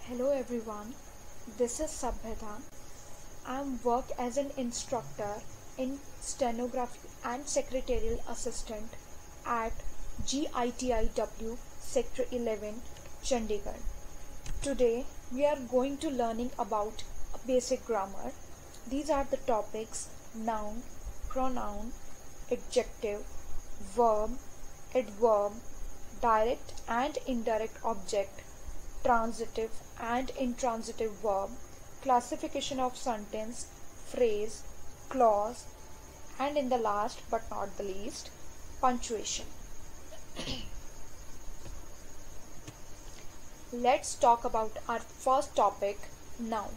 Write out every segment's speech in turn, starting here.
Hello everyone, this is Sabhyata. I work as an instructor in stenography and secretarial assistant at GITIW Sector 11, Chandigarh. Today we are going to learning about basic grammar. These are the topics: noun, pronoun, adjective, verb, adverb, direct and indirect object, transitive and intransitive verb, classification of sentence, phrase, clause, and in the last but not the least, punctuation. Let's talk about our first topic, noun.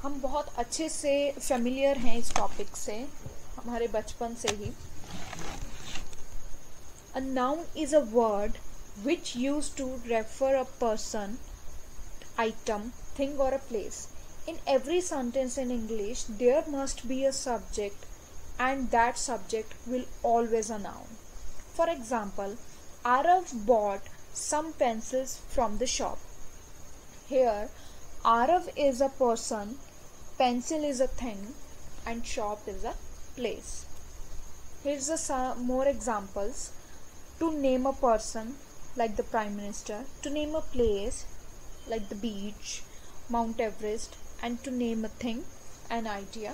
हम बहुत अच्छे से familiar हैं इस topic से, हमारे बचपन से ही. A noun is a word which used to refer a person, item, thing or a place. In every sentence in English, there must be a subject and that subject will always a noun. For example, Arav bought some pencils from the shop. Here, Arav is a person, pencil is a thing, and shop is a place. Here's some more examples. To name a person, like the Prime Minister. To name a place, like the beach, Mount Everest. And to name a thing, an idea.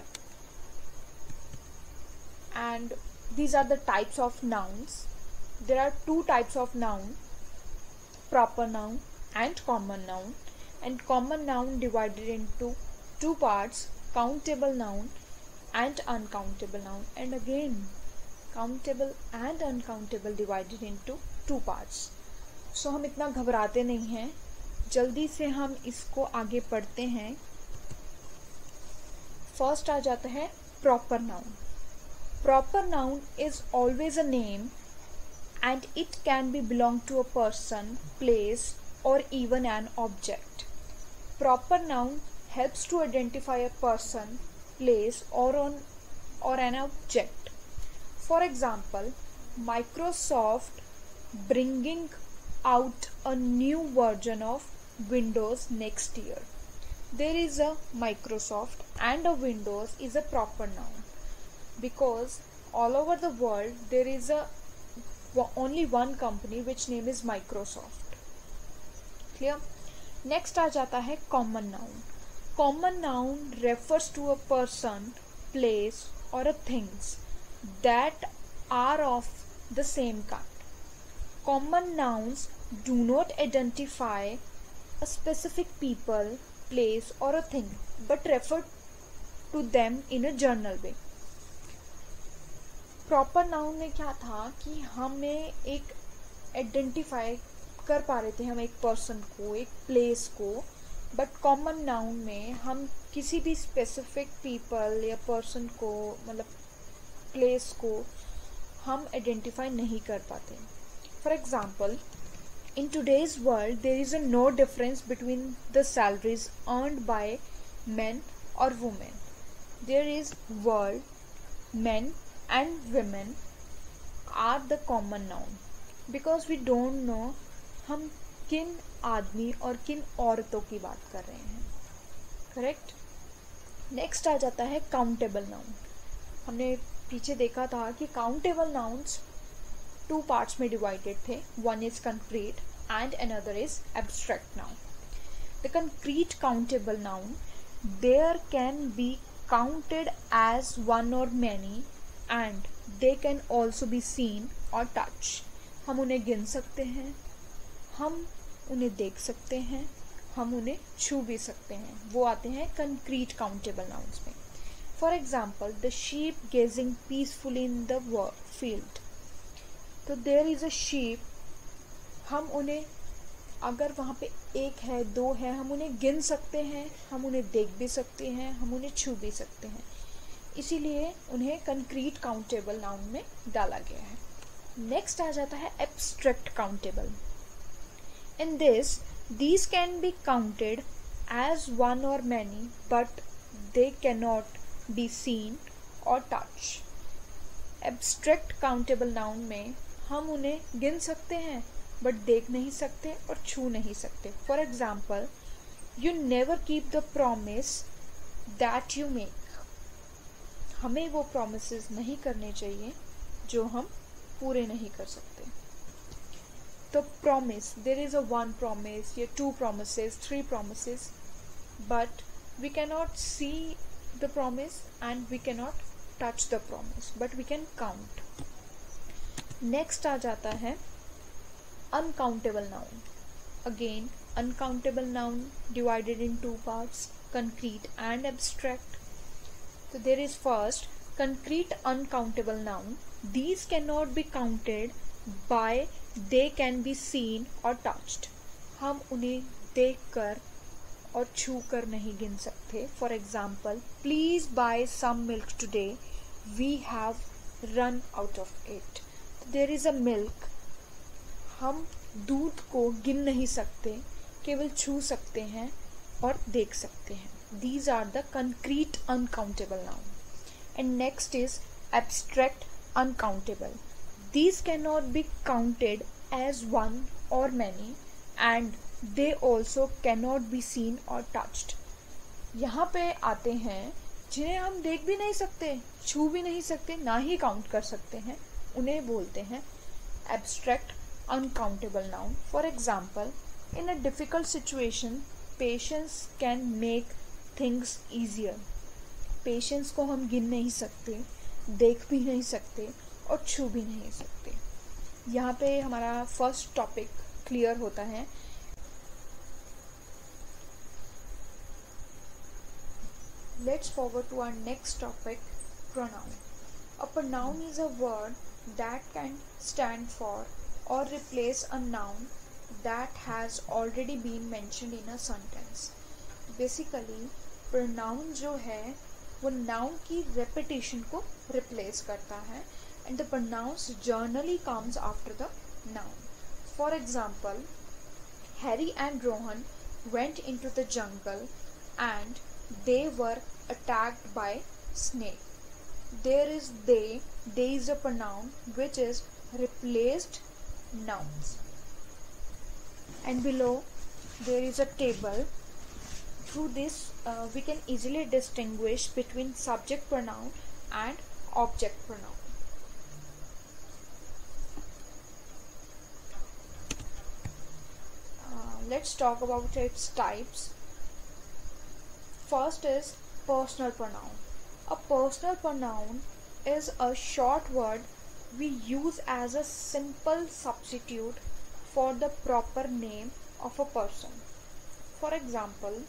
And these are the types of nouns. There are two types of noun: proper noun and common noun. And common noun divided into two parts: countable noun and uncountable noun. And again, countable and uncountable divided into two parts. So हम इतना घबराते नहीं हैं, जल्दी से हम इसको आगे पढ़ते हैं. फर्स्ट आ जाता है proper noun. Proper noun is always a name and it can be belong to a person, place or even an object. Proper noun helps to identify a person, place or an object. For example, Microsoft bringing out a new version of Windows next year. There is a Microsoft and a Windows is a proper noun because all over the world there is only one company which name is Microsoft. Clear? Next आ जाता है common noun. Common noun refers to a person, place or a things that are of the same kind. Common nouns do not identify a specific people, place or a thing but refer to them in a general way. Proper noun में क्या था कि हमें एक identify कर पा रहे थे, हम एक पर्सन को, एक प्लेस को. बट कॉमन नाउन में हम किसी भी स्पेसिफिक पीपल या पर्सन को, मतलब प्लेस को हम आइडेंटिफाई नहीं कर पाते. For example, in today's world there is no difference between the salaries earned by men or women. There is world, men and women are the common noun because we don't know हम किन आदमी और किन औरतों की बात कर रहे हैं. करेक्ट? नेक्स्ट आ जाता है काउंटेबल नाउन. हमने पीछे देखा था कि काउंटेबल नाउन्स टू पार्ट्स में डिवाइडेड थे. One is concrete and another is abstract noun. The concrete countable noun, there can be counted as one or many and they can also be seen or touched. हम उन्हें गिन सकते हैं, हम उन्हें देख सकते हैं, हम उन्हें छू भी सकते हैं. वो आते हैं concrete countable nouns में. For example, the sheep gazing peacefully in the field. तो there is a sheep. हम उन्हें, अगर वहाँ पे एक है, दो है, हम उन्हें गिन सकते हैं, हम उन्हें देख भी सकते हैं, हम उन्हें छू भी सकते हैं. इसीलिए उन्हें कंक्रीट काउंटेबल नाउन में डाला गया है. नेक्स्ट आ जाता है abstract countable. In these can be counted as one or many but they cannot be seen or touched. Abstract countable noun में हम उन्हें गिन सकते हैं बट देख नहीं सकते और छू नहीं सकते. For example, You never keep the promise that you make. हमें वो promises नहीं करने चाहिए जो हम पूरे नहीं कर सकते. तो promise, there is a one promise, या two promises, three promises, but we cannot see the promise and we cannot touch the promise, but we can count. Next आ जाता है uncountable noun. Again, uncountable noun divided in two parts, concrete and abstract. So there is first concrete uncountable noun. These cannot be counted by they can be seen or touched. हम उन्हें देखकर और छू कर नहीं गिन सकते. For example, please buy some milk today, we have run out of it. There is a milk. हम दूध को गिन नहीं सकते, केवल छू सकते हैं और देख सकते हैं. These are the concrete uncountable noun. And next is abstract uncountable. These cannot be counted as one or many, and they also cannot be seen or touched. यहाँ पे आते हैं जिन्हें हम देख भी नहीं सकते, छू भी नहीं सकते, ना ही काउंट कर सकते हैं. उन्हें बोलते हैं abstract uncountable noun. For example, in a difficult situation, patience can make things easier. Patience को हम गिन नहीं सकते, देख भी नहीं सकते और छू भी नहीं सकते. यहाँ पे हमारा फर्स्ट टॉपिक क्लियर होता है. Let's forward to our next topic, pronoun. A pronoun is a word that can stand for or replace a noun that has already been mentioned in a sentence. Basically, pronoun जो है वो noun की repetition को replace करता है, and the pronouns generally comes after the noun. For example, Harry and Rohan went into the jungle and they were attacked by snake. There is they. They is a pronoun which is replaced nouns. And below there is a table. Through this we can easily distinguish between subject pronoun and object pronoun. Let's talk about its types. First is personal pronoun. A personal pronoun is a short word we use as a simple substitute for the proper name of a person. For example,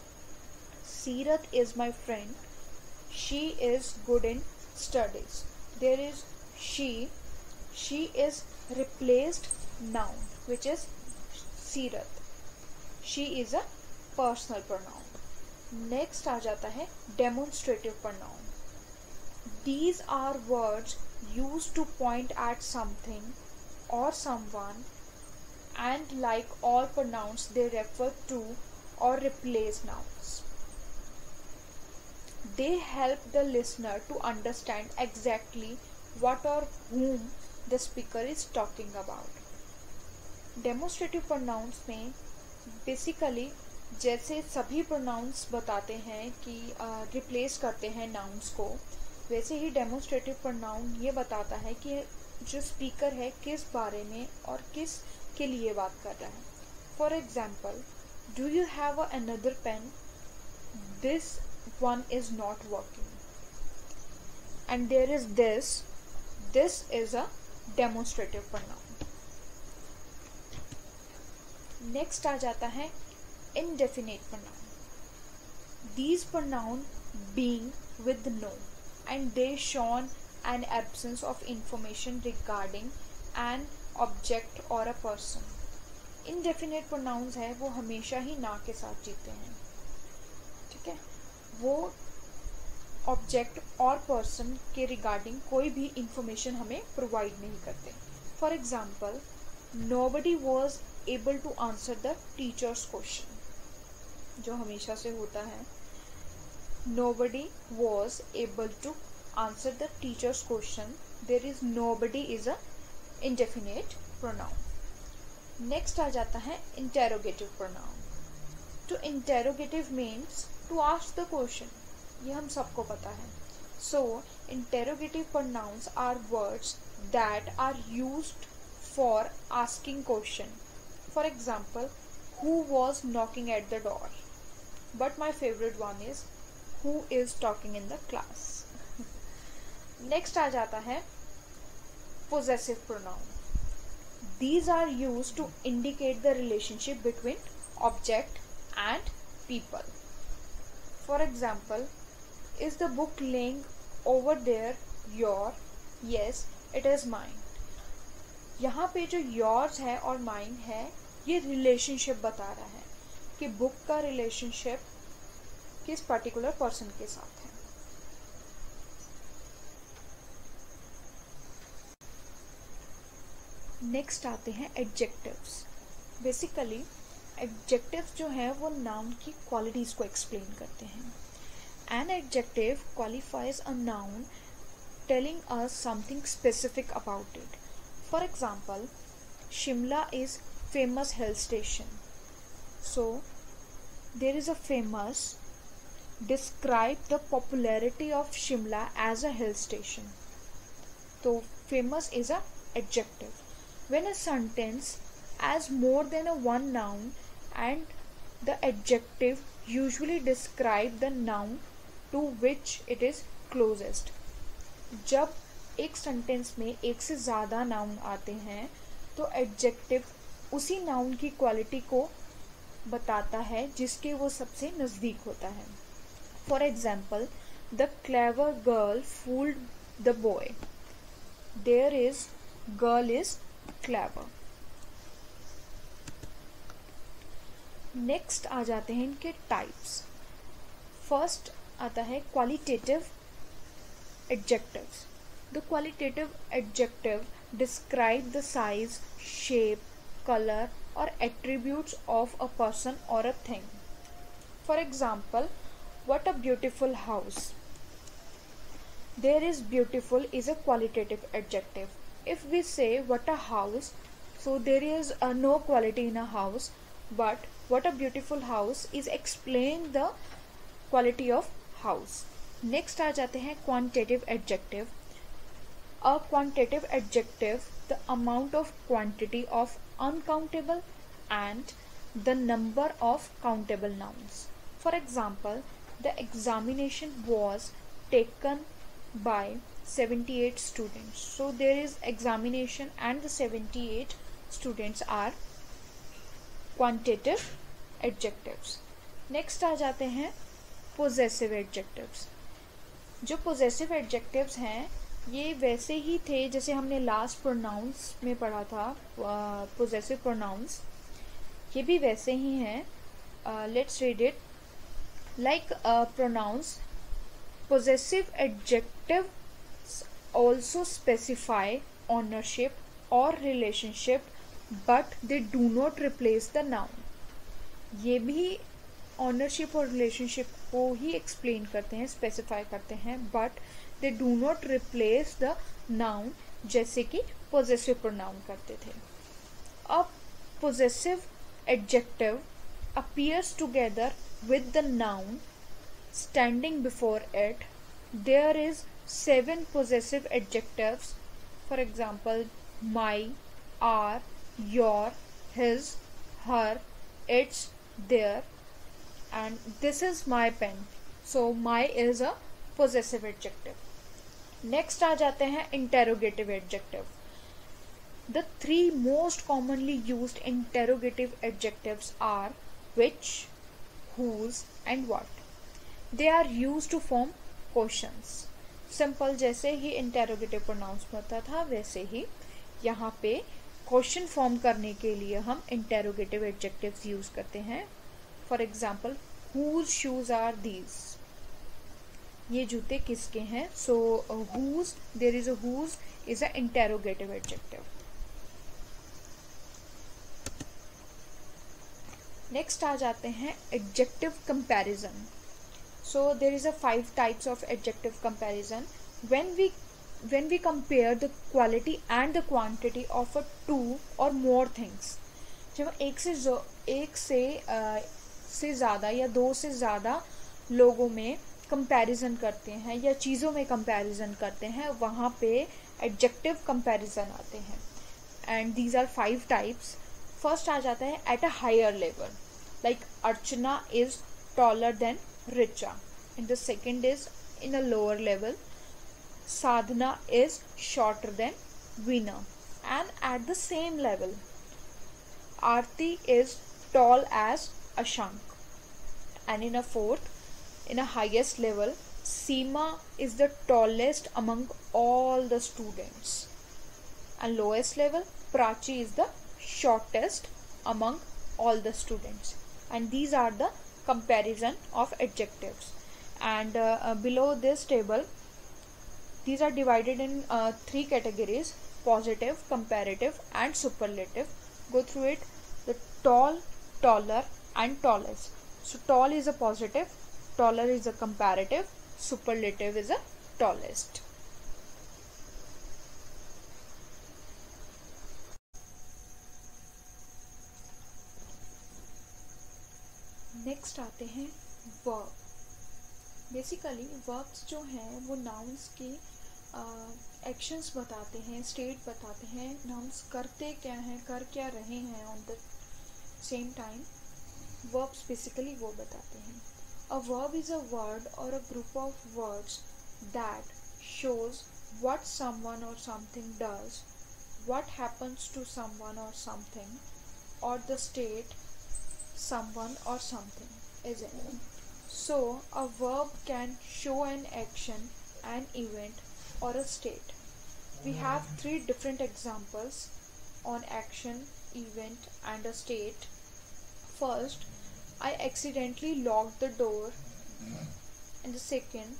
Seerat is my friend. She is good in studies. There is she. She is replaced noun, which is Seerat. She is a personal pronoun. Next आ जाता है demonstrative pronoun. These are words used to point at something or someone, and like all pronouns they refer to or replace nouns. They help the listener to understand exactly what or whom the speaker is talking about. Demonstrative pronouns में basically जैसे सभी pronouns बताते हैं कि replace करते हैं nouns को, वैसे ही demonstrative pronoun ये बताता है कि जो speaker है किस बारे में और किस के लिए बात कर रहा है. For example, do you have another pen? This one is not working. And there is this. This is a demonstrative pronoun. Next आ जाता है indefinite pronoun. These pronoun being with no, and they show an absence of information regarding an object or a person. Indefinite pronouns है वो हमेशा ही ना के साथ जीते हैं. ठीक है, वो ऑब्जेक्ट और पर्सन के रिगार्डिंग कोई भी इंफॉर्मेशन हमें प्रोवाइड नहीं करते. For example, nobody was able to answer the teacher's question, जो हमेशा से होता है. Nobody was able to answer the teacher's question. There is nobody is a indefinite pronoun. Next आ जाता है interrogative pronoun. To interrogative means to ask the question. ये हम सबको पता है. So interrogative pronouns are words that are used for asking question. For example, who was knocking at the door? But my favorite one is who is talking in the class. Next आ जाता है possessive pronoun. These are used to indicate the relationship between object and people. For example, is the book laying over there your? Yes, it is mine. यहाँ पे जो yours है और mine है, ये relationship बता रहा है कि book का relationship किस particular person के साथ है. नेक्स्ट आते हैं एडजेक्टिव्स. बेसिकली एडजेक्टिव्स जो हैं वो नाउन की क्वालिटीज़ को एक्सप्लेन करते हैं. An adjective qualifies a noun telling us something specific about it. For example, Shimla is famous hill station. So there is a famous, describe the popularity of Shimla as a hill station. तो famous is a adjective. When a sentence has more than a one noun and the adjective usually describe the noun to which it is closest. जब एक sentence में एक से ज़्यादा noun आते हैं तो एडजेक्टिव उसी नाउन की क्वालिटी को बताता है जिसके वो सबसे नज़दीक होता है. For example, the clever girl fooled the boy. There is girl is clever. Next आ जाते हैं इनके टाइप्स. फर्स्ट आता है qualitative adjectives. The qualitative adjective describe the size, shape, colour और एट्रीब्यूट्स ऑफ अ पर्सन और a thing. For example, what a beautiful house. There is beautiful is a qualitative adjective. If we say what a house, so there is no quality in a house, but what a beautiful house is explain the quality of house. Next आ जाते हैं quantitative adjective. A quantitative adjective, the amount of quantity of uncountable and the number of countable nouns. For example, the examination was taken by 78 students. So there is examination and the 78 students are quantitative adjectives. Next आ जाते हैं possessive adjectives. जो possessive adjectives हैं ये वैसे ही थे जैसे हमने last pronouns में पढ़ा था. possessive pronouns ये भी वैसे ही हैं. Let's read it. Like pronouns, possessive adjective also specify ownership or relationship but they do not replace the noun. ये भी ownership और relationship को ही explain करते हैं, specify करते हैं, but they do not replace the noun जैसे कि possessive pronoun करते थे. अब possessive adjective appears together with the noun standing before it. There is 7 possessive adjectives. For example, my, our, your, his, her, its, their, and this is my pen. So my is a possessive adjective. Next आ जाते हैं interrogative adjective. The 3 most commonly used interrogative adjectives are which, whose and what. They are used to form questions. Simple जैसे ही interrogative pronounce में होता था वैसे ही यहाँ पे question form करने के लिए हम इंटेरोगेटिव एडजेक्टिव्स यूज करते हैं. For example, whose shoes are these. ये जूते किसके हैं. So whose, there is a whose is a interrogative adjective. Next आ जाते हैं adjective comparison. So there is a 5 types of adjective comparison. When we compare the quality and the quantity of a 2 or more things. जब एक से से ज़्यादा या दो से ज़्यादा लोगों में कंपैरिजन करते हैं या चीज़ों में कंपैरिजन करते हैं, वहाँ पे एडजेक्टिव कंपैरिजन आते हैं. And these are 5 types. First आ जाता है at a higher level, like Archana is taller than Richa. And the second is in a lower level, Sadhana is shorter than Veena. And at the same level, Aarti is tall as Ashank. And in a fourth, in a highest level, Seema is the tallest among all the students. And lowest level, Prachi is the shortest among all the students. And these are the comparison of adjectives. And below this table, these are divided in 3 categories: positive, comparative, and superlative. Go through it. The tall, taller, and tallest. So tall is a positive, taller is a comparative, superlative is a tallest. Next आते हैं verb. Basically verbs जो हैं वो nouns के actions बताते हैं, state बताते हैं, नाउन्स करते क्या हैं, कर क्या रहे हैं on the same time. Verbs basically वो बताते हैं. A verb is a word और a group of words that shows what someone or something does, what happens to someone or something, or the state someone or something is in. So, a verb can show an action, an event, or a state. We have 3 different examples on action, event, and a state. First, I accidentally locked the door. And the second,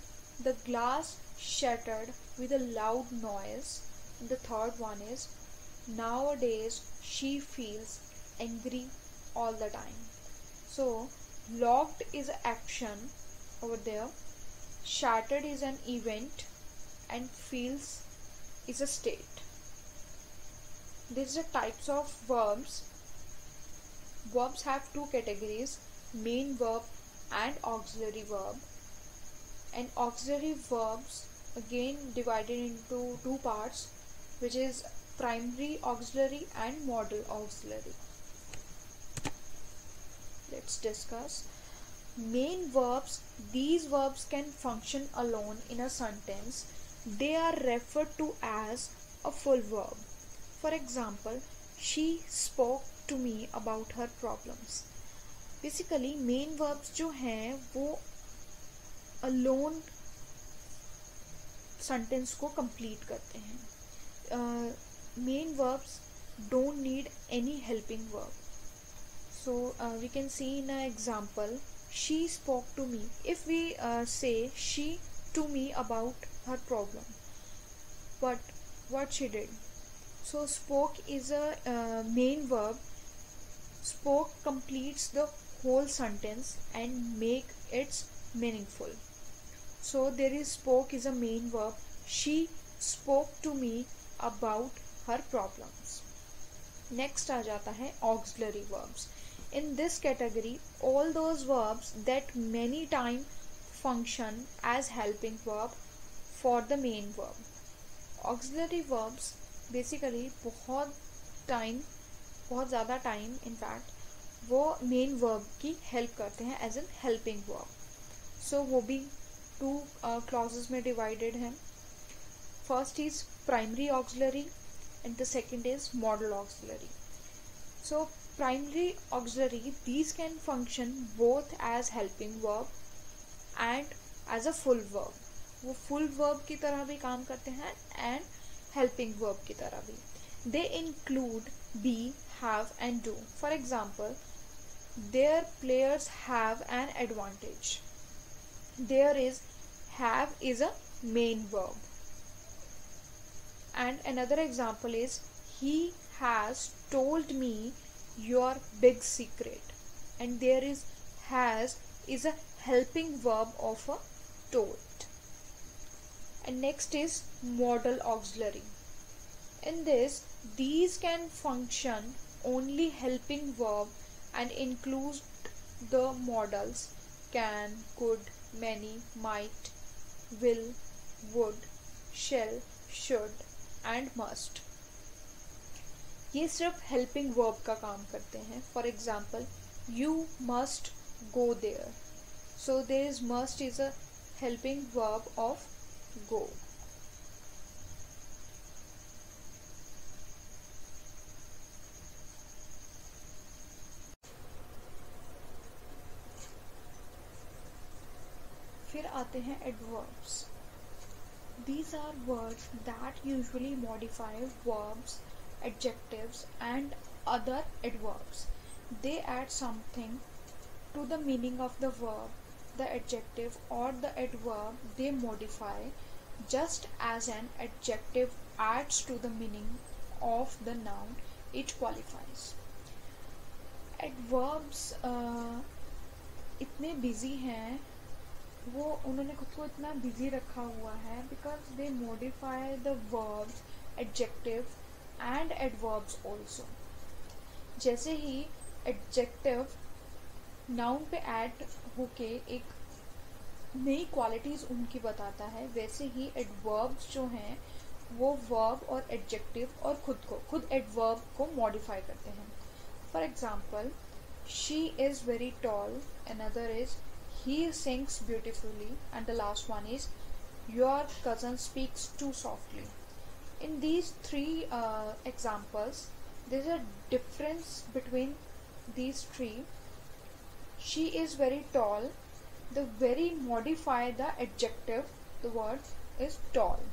the glass shattered with a loud noise. And the third one is, nowadays she feels angry all the time. So, locked is action over there, shattered is an event, and feels is a state. These are types of verbs. Verbs have 2 categories: main verb and auxiliary verb. And auxiliary verbs again divided into 2 parts, which is primary auxiliary and modal auxiliary. Let's discuss main verbs. These verbs can function alone in a sentence. They are referred to as a full verb. For example, she spoke to me about her problems. Basically main verbs जो हैं वो alone sentence को complete करते हैं. Main verbs don't need any helping verb. So we can see in an example, she spoke to me. If we say she to me about her problem, but what she did. So spoke is a main verb. Spoke completes the whole sentence and make it meaningful. So there is spoke is a main verb. She spoke to me about her problems. Next आ जाता है auxiliary verbs. In this category, all those verbs that many times function as helping verb for the main verb. Auxiliary verbs basically बहुत ज़्यादा time in fact वो main verb की help करते हैं as an helping verb. सो वो भी 2 clauses में divided हैं. First is primary auxiliary and the second is model auxiliary. So primary auxiliary, these can function both as helping verb and as a full verb. वो full verb की तरह भी काम करते हैं and helping verb की तरह भी. They include be, have and do. For example, their players have an advantage. There is have is a main verb. And another example is, he has told me your big secret. And there is has is a helping verb of a told. And next is modal auxiliary. In this, these can function only helping verb and include the modals can, could, many, might, will, would, shall, should and must. ये सिर्फ helping verb का काम करते हैं. For example, you must go there. So there is must is a helping verb of go. फिर आते हैं adverbs. These are words that usually modify verbs, adjectives and other adverbs. They add something to the meaning of the verb, the adjective or the adverb they modify, just as an adjective adds to the meaning of the noun it qualifies. Adverbs इतने busy हैं, वो उन्होंने खुद को इतना busy रखा हुआ है because they modify the verbs, adjective and adverbs also. जैसे ही एडजेक्टिव नाउन पे ऐड होके एक नई क्वालिटीज उनकी बताता है, वैसे ही एडवर्ब्स जो हैं वो वर्ब और एडजेक्टिव और खुद एडवर्ब को मॉडिफाई करते हैं. For example, she is very tall, another is he sings beautifully, and the last one is your cousin speaks too softly. In these three examples, there is a difference between these three. She is very tall. The very modify the adjective. The word is tall.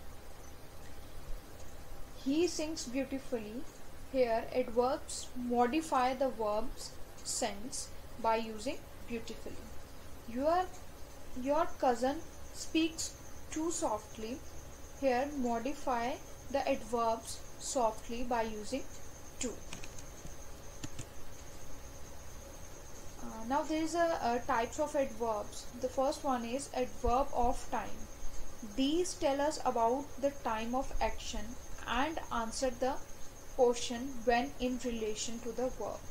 He sings beautifully. Here adverbs modify the verb's sense by using beautifully. Your cousin speaks too softly. Here modify the adverbs softly by using too. Now there is a types of adverbs. The first one is adverb of time. These tell us about the time of action and answer the question when in relation to the verb.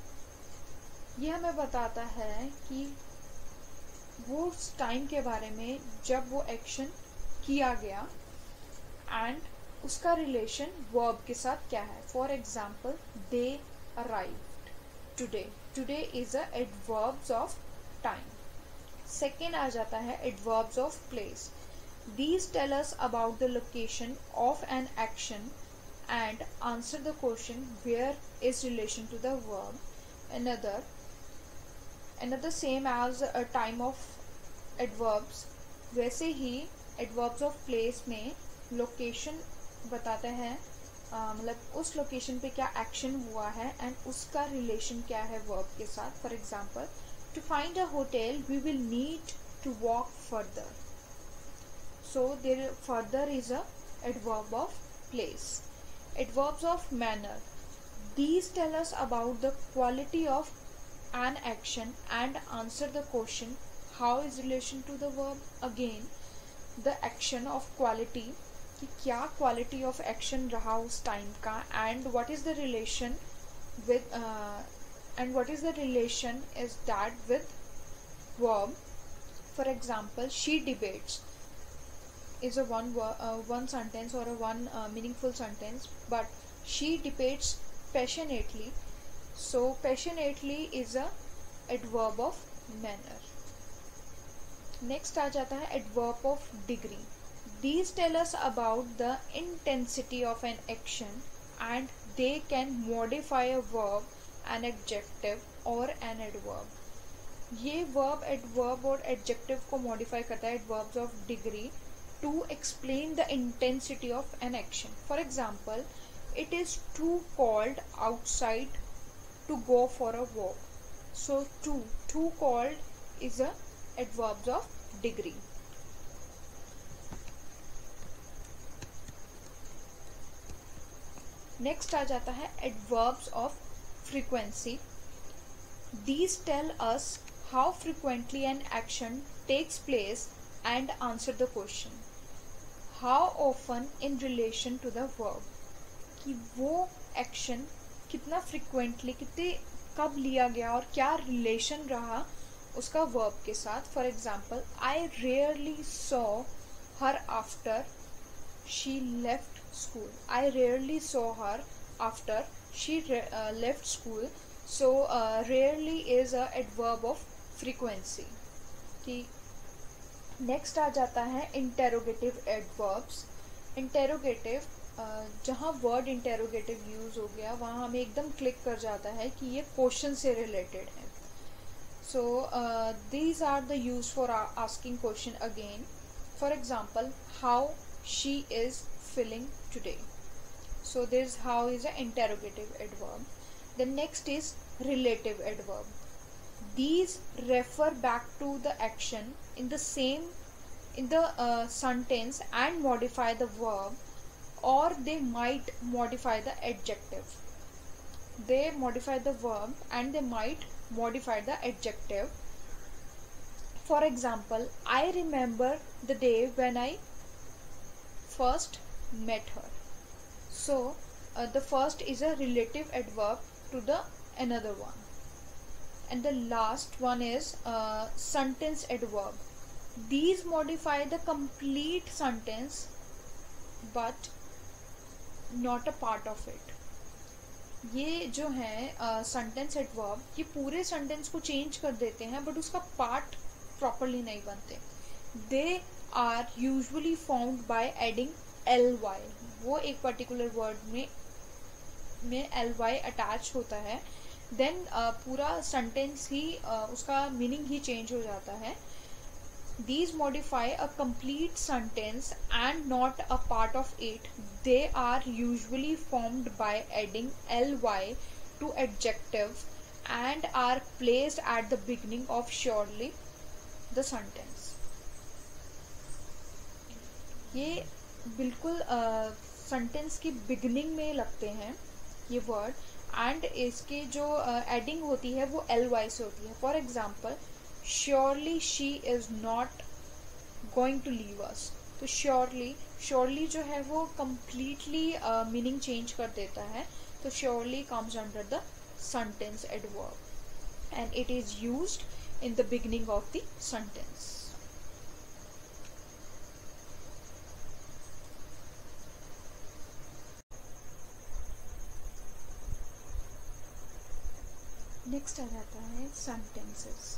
ये हमें बताता है कि वो उस time के बारे में जब वो एक्शन किया गया एंड उसका रिलेशन वर्ब के साथ क्या है. For example, they arrived today. Today is a adverbs of time. Second आ जाता है adverbs of place. These tell us about the location of an action and answer the question where is relation to the verb. another same as a time of adverbs. वैसे ही adverbs of place में location बताते हैं, मतलब उस location पे क्या action हुआ है एंड उसका रिलेशन क्या है वर्ब के साथ. For example, to find a hotel we will need to walk further. So there further is a adverb of place. Adverbs of manner. These tell us about the quality of an action and answer the question how is relation to the verb. Again, the action of quality, कि क्या quality of action रहा उस time का and what is the relation with and what is the relation is that with verb. For example, she debates is a one sentence or a one meaningful sentence, but she debates passionately. So passionately is a adverb of manner. Next आ जाता है adverb of degree. These tell us about the intensity of an action and they can modify a verb, an adjective or an adverb. ये verb, adverb और adjective को modify करता है, adverbs of degree, to explain the intensity of an action. For example, it is too cold outside to go for a walk. So too cold is a adverbs of degree. Next आ जाता है adverbs of frequency. These tell us how frequently an action takes place and answer the question how often in relation to the verb. कि वो action कितना frequently, कितने कब लिया गया और क्या रिलेशन रहा उसका वर्ब के साथ. For example, I rarely saw her after she left school. I rarely saw her after she left school. So rarely is a adverb of frequency. कि नेक्स्ट आ जाता है इंटेरोगेटिव एडवर्ब्स. इंटेरोगेटिव, जहाँ word interrogative use हो गया वहाँ हमें एकदम क्लिक कर जाता है कि ये क्वेश्चन से रिलेटेड है. So these are the use for asking question again. For example, how she is feeling today. So this how is an interrogative adverb. The next is relative adverb. These refer back to the action in the sentence and modify the verb, or they might modify the adjective. They modify the verb and they might modify the adjective. For example, I remember the day when I first met her. So the first is a relative adverb to the another one, and the last one is sentence adverb. These modify the complete sentence but not a part of it. ये जो है sentence adverb, ये पूरे sentence को change कर देते हैं but उसका part properly नहीं बनते. They are usually found by adding ly. वो एक पर्टिकुलर वर्ड में ly अटैच होता है, देन पूरा सेंटेंस ही उसका मीनिंग ही चेंज हो जाता है. These modify a complete sentence and not a part of it. They are usually formed by adding ly to adjective and are placed at the beginning of surely the sentence. ये बिल्कुल sentence की beginning में लगते हैं ये word, and इसकी जो adding होती है वो ly से होती है. For example, surely she is not going to leave us. तो श्योरली जो है वो कम्प्लीटली मीनिंग चेंज कर देता है. तो surely comes under the sentence adverb and it is used in the beginning of the sentence. Next आ जाता है sentences.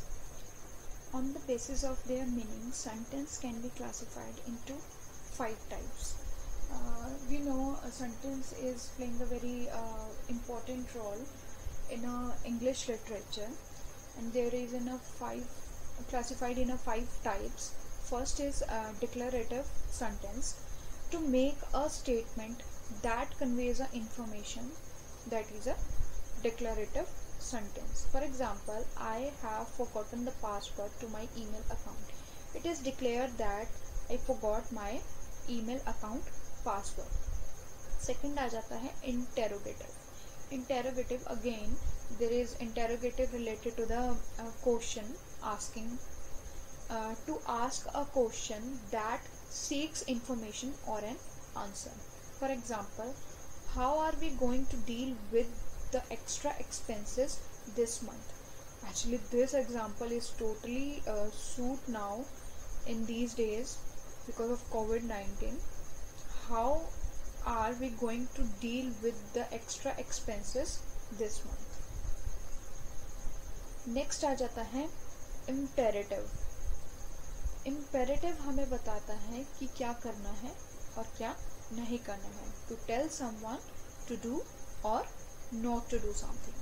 On the basis of their meaning, sentence can be classified into 5 types. We know a sentence is playing a very important role in English literature, and there is classified in 5 types. First is declarative sentence, to make a statement that conveys a information, that is a declarative sentence. For example, I have forgotten the password to my email account. It is declared that I forgot my email account password. Second आ जाता है interrogative. Interrogative, again there is interrogative related to the question, asking to ask a question that seeks information or an answer. For example, how are we going to deal with the extra expenses this month? Actually, this example is totally suit now in these days because of COVID-19. How are we going to deal with the extra expenses this month? Next आ जाता है imperative. Imperative हमें बताता है कि क्या करना है और क्या नहीं करना है. To tell someone to do or not to do something.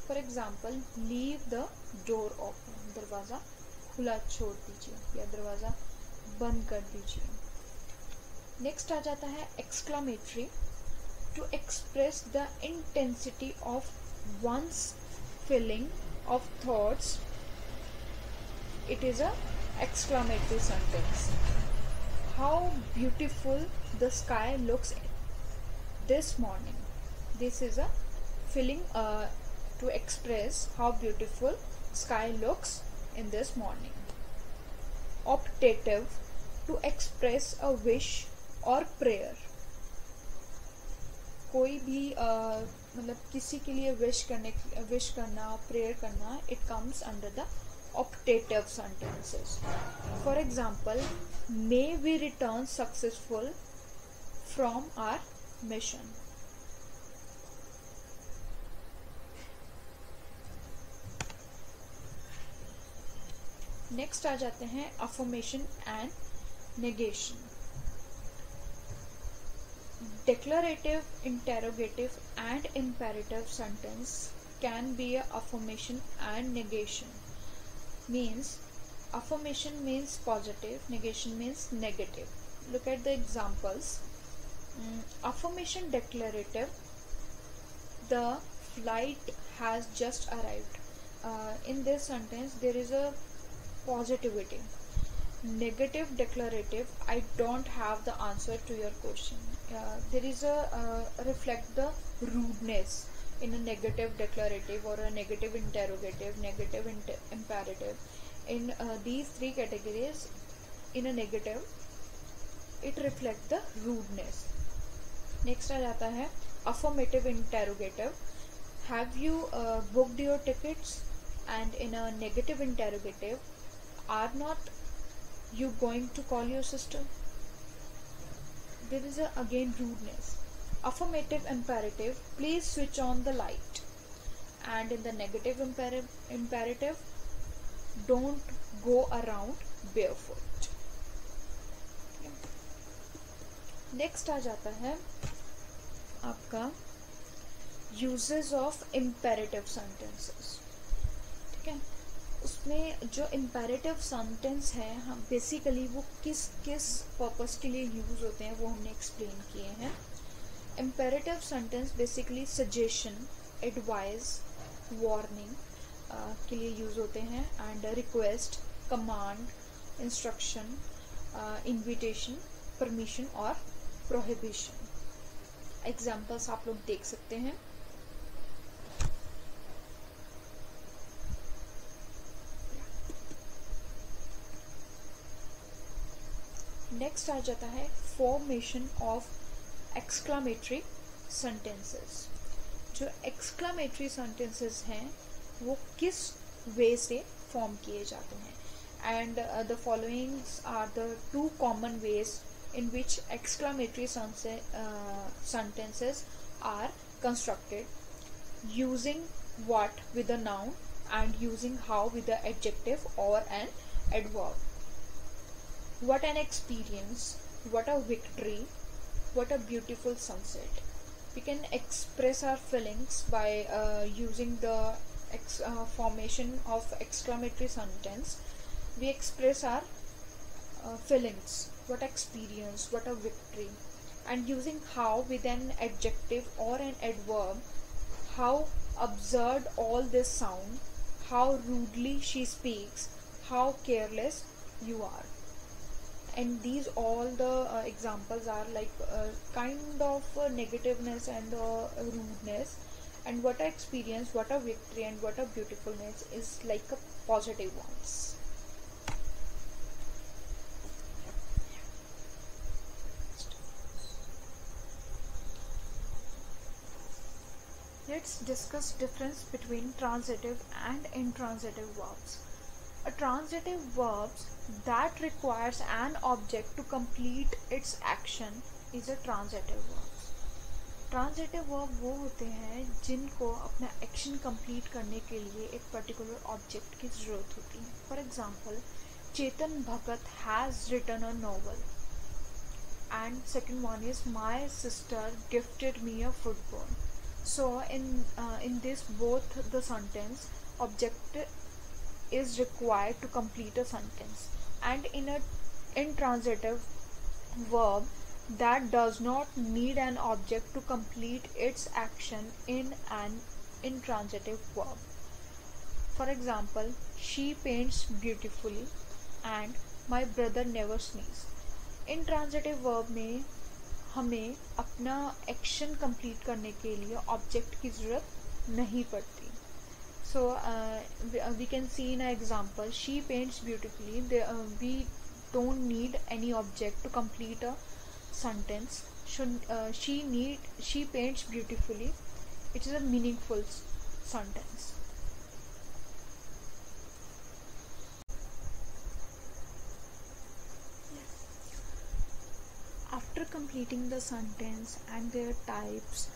For example, leave the door open. दरवाज़ा खुला छोड़ दीजिए या दरवाज़ा बंद कर दीजिए. नेक्स्ट आ जाता है exclamatory. To express the intensity of one's feeling of thoughts, it is a exclamatory sentence. How beautiful the sky looks this morning. This is a feeling to express how beautiful sky looks in this morning. Optative, to express a wish or prayer. कोई भी मतलब किसी के लिए wish करना, prayer करना, it comes under the optative sentences. For example, may we return successful from our mission. Next आ जाते हैं affirmation and negation. Declarative, interrogative and imperative sentence can be a affirmation and negation. Means affirmation means positive, negation means negative. Look at the examples. Affirmation declarative: the flight has just arrived. In this sentence there is a positivity. Negative declarative: I don't have the answer to your question. There is a reflect the rudeness in a negative declarative or a negative interrogative, negative imperative. In these three categories, in a negative it reflect the rudeness. Next आ जाता है affirmative interrogative: have you booked your tickets? And in a negative interrogative: are not you going to call your sister? There is again rudeness. Affirmative imperative: please switch on the light. And in the negative imperative: don't go around barefoot. Next आ जाता है आपका uses of imperative sentences. ठीक है, उसमें जो imperative sentence है हम बेसिकली वो किस किस पर्पस के लिए यूज़ होते हैं वो हमने एक्सप्लेन किए हैं. Imperative sentence basically suggestion, advice, warning के लिए यूज़ होते हैं. And request, command, instruction, invitation, permission और प्रोहिबिशन. एग्जाम्पल्स आप लोग देख सकते हैं. नेक्स्ट आ जाता है फॉर्मेशन ऑफ एक्सक्लामेटरी सेंटेंसेस. जो एक्सक्लामेटरी सेंटेंसेस हैं वो किस वे से फॉर्म किए जाते हैं. And the followings are the two common ways in which exclamatory sentences are constructed: using what with a noun and using how with the adjective or an adverb. What an experience, what a victory, what a beautiful sunset. We can express our feelings by using the formation of exclamatory sentence. We express our feelings, what experience, what a victory. And using how with an adjective or an adverb: how absurd all this sound, how rudely she speaks, how careless you are. And these all the examples are like kind of negativeness and rudeness. And what a experience, what a victory and what a beautifulness is like a positive ones. Let's discuss difference between transitive and intransitive verbs. A transitive verb that requires an object to complete its action is a transitive verb. Transitive verb वो होते हैं जिनको अपना action complete करने के लिए एक particular object की ज़रूरत होती है. For example, Chetan Bhagat has written a novel. And second one is my sister gifted me a football. So in this both the sentence object is required to complete a sentence. And in a intransitive verb that does not need an object to complete its action in an intransitive verb. For example, she paints beautifully and my brother never sneezes. Intransitive verb में हमें अपना action complete करने के लिए object की ज़रूरत नहीं पड़ती. So we can see in example, she paints beautifully. We don't need any object to complete a sentence. she paints beautifully. It is a meaningful sentence. completing the sentence and their types,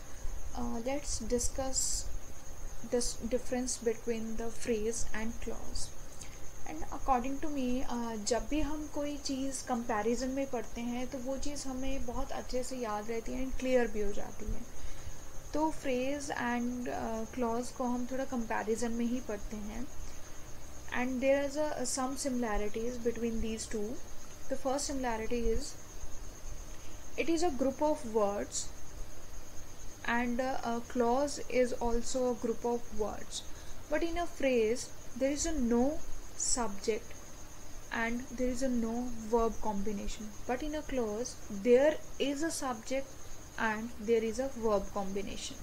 let's discuss this difference between the phrase and clause. And according to me जब भी हम कोई चीज़ comparison में पढ़ते हैं तो वो चीज़ हमें बहुत अच्छे से याद रहती है एंड क्लियर भी हो जाती है. तो फ्रेज एंड क्लॉज को हम थोड़ा कंपैरिजन में ही पढ़ते हैं. And there is some similarities between these two. The first similarity is it is a group of words and a clause is also a group of words, but in a phrase there is a no subject and there is a no verb combination, but in a clause there is a subject and there is a verb combination.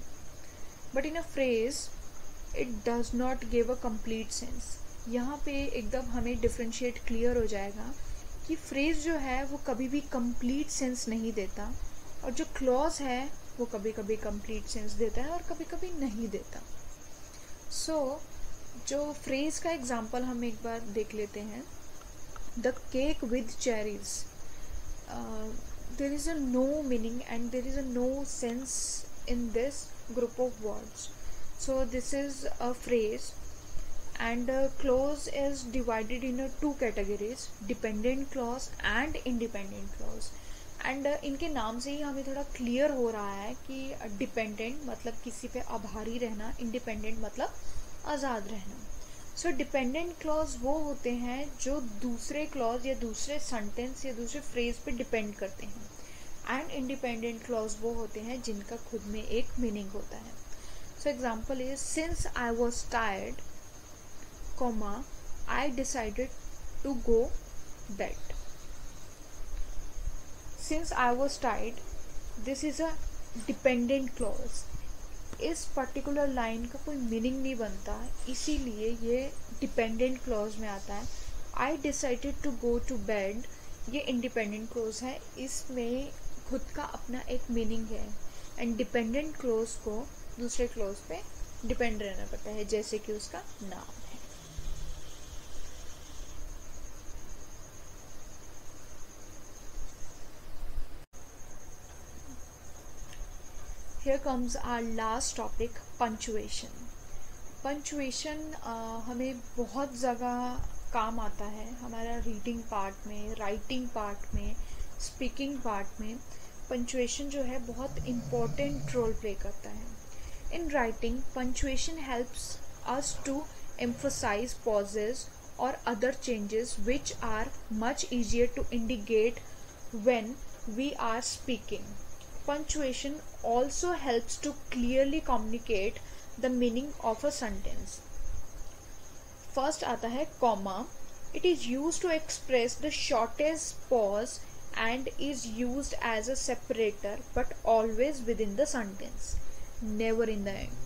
But in a phrase it does not give a complete sense. यहाँ पे एकदम हमें differentiate clear हो जाएगा कि phrase जो है वो कभी भी कंप्लीट सेंस नहीं देता और जो क्लॉज है वो कभी कभी कंप्लीट सेंस देता है और कभी कभी नहीं देता. सो जो फ्रेज का एग्जांपल हम एक बार देख लेते हैं. The cake with cherries. There is a no meaning and there is a no sense in this group of words. So this is a phrase. And clause is divided in two categories, dependent clause and independent clause. And इनके नाम से ही हमें थोड़ा clear हो रहा है कि dependent मतलब किसी पे आभारी रहना, इंडिपेंडेंट मतलब आज़ाद रहना. सो डिपेंडेंट क्लॉज वो होते हैं जो दूसरे क्लॉज या दूसरे सेंटेंस या दूसरे फ्रेज पे डिपेंड करते हैं. एंड इंडिपेंडेंट क्लॉज वो होते हैं जिनका खुद में एक मीनिंग होता है. So example is since I was tired, comma, I decided to go bed. Since I was tired, this is a dependent clause. इस पर्टिकुलर लाइन का कोई मीनिंग नहीं बनता, इसीलिए ये डिपेंडेंट क्लॉज में आता है. I decided to go to bed ये इंडिपेंडेंट क्लॉज है, इसमें खुद का अपना एक मीनिंग है. एंड डिपेंडेंट क्लॉज को दूसरे क्लॉज पे डिपेंड रहना पड़ता है, जैसे कि उसका नाम है. Here comes our last topic, punctuation. Punctuation हमें बहुत जगह काम आता है, हमारा रीडिंग पार्ट में, राइटिंग पार्ट में, स्पीकिंग पार्ट में. पंचुएशन जो है बहुत इम्पोर्टेंट रोल प्ले करता है. In writing punctuation helps us to emphasize pauses or other changes which are much easier to indicate when we are speaking. Punctuation also helps to clearly communicate the meaning of a sentence. First आता है comma. It is used to express the shortest pause and is used as a separator but always within the sentence, never in the end.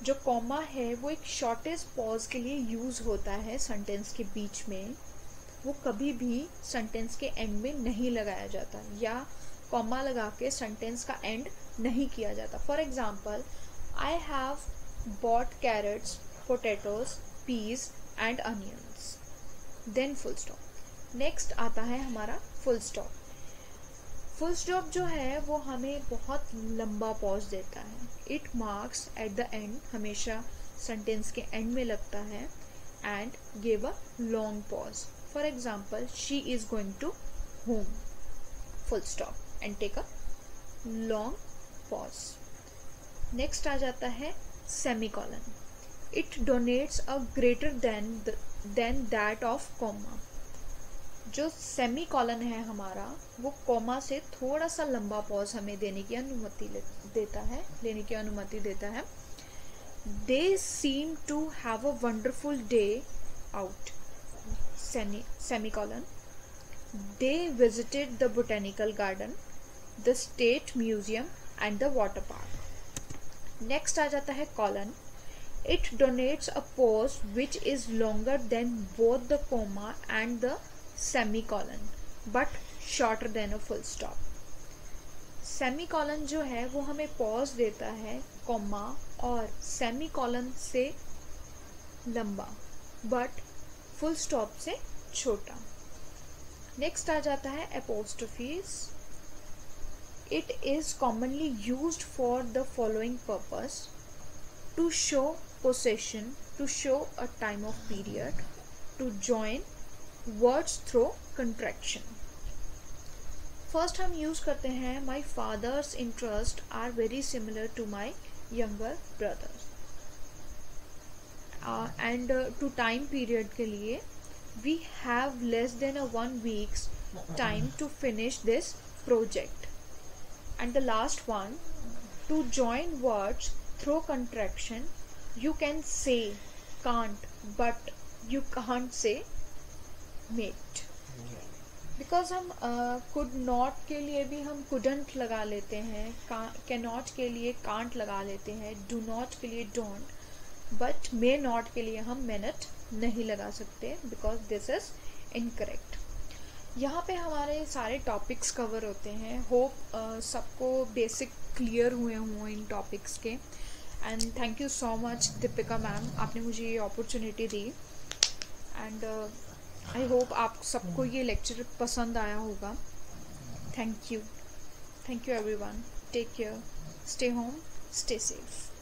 जो comma है वो एक shortest pause के लिए use होता है सेंटेंस के बीच में, वो कभी भी सेंटेंस के एंड में नहीं लगाया जाता या कॉमा लगा के सेंटेंस का एंड नहीं किया जाता. For example, I have bought carrots, potatoes, peas and onions, then full stop. Next आता है हमारा फुल स्टॉप. फुल स्टॉप जो है वो हमें बहुत लंबा पॉज देता है. It marks at the end, हमेशा सेंटेंस के एंड में लगता है and give a long pause. For example, she is going to home, full stop and take a long pause. Next आ जाता है semicolon. It donates a greater than that of comma. जो semicolon है हमारा वो कॉमा से थोड़ा सा लंबा पॉज हमें देने की अनुमति देता है. They seem to have a wonderful day out, semicolon. They visited the botanical garden, the state museum and the water park. Next आ जाता है colon. It donates a pause which is longer than both the comma and the semicolon but shorter than a full stop. Semicolon जो है वो हमें pause देता है comma और सेमीकोलन से लंबा बट फुल स्टॉप से छोटा. नेक्स्ट आ जाता है एपोस्ट्रोफीज. it is commonly used for the following purpose: to show possession, to show a time of period, to join words through contraction. First हम यूज़ करते हैं my father's interest are very similar to my younger brother's, and to time period के लिए we have less than a 1 week's time to finish this project. And the last one, to join words through contraction, you can say can't, but you can't say mate. Because हम could not के लिए भी हम couldn't लगा लेते हैं, cannot के लिए कांट लगा लेते हैं, डू नॉट के लिए डोंट, बट मे नॉट के लिए हम मे नॉट नहीं लगा सकते बिकॉज दिस इज इनकरेक्ट. यहाँ पे हमारे सारे टॉपिक्स कवर होते हैं. होप सबको बेसिक क्लियर हुए हों इन टॉपिक्स के. And thank you so much Deepika ma'am, आपने मुझे ये अपॉर्चुनिटी दी. एंड आई होप आप सबको ये लेक्चर पसंद आया होगा. Thank you everyone. Take care, stay home, stay safe.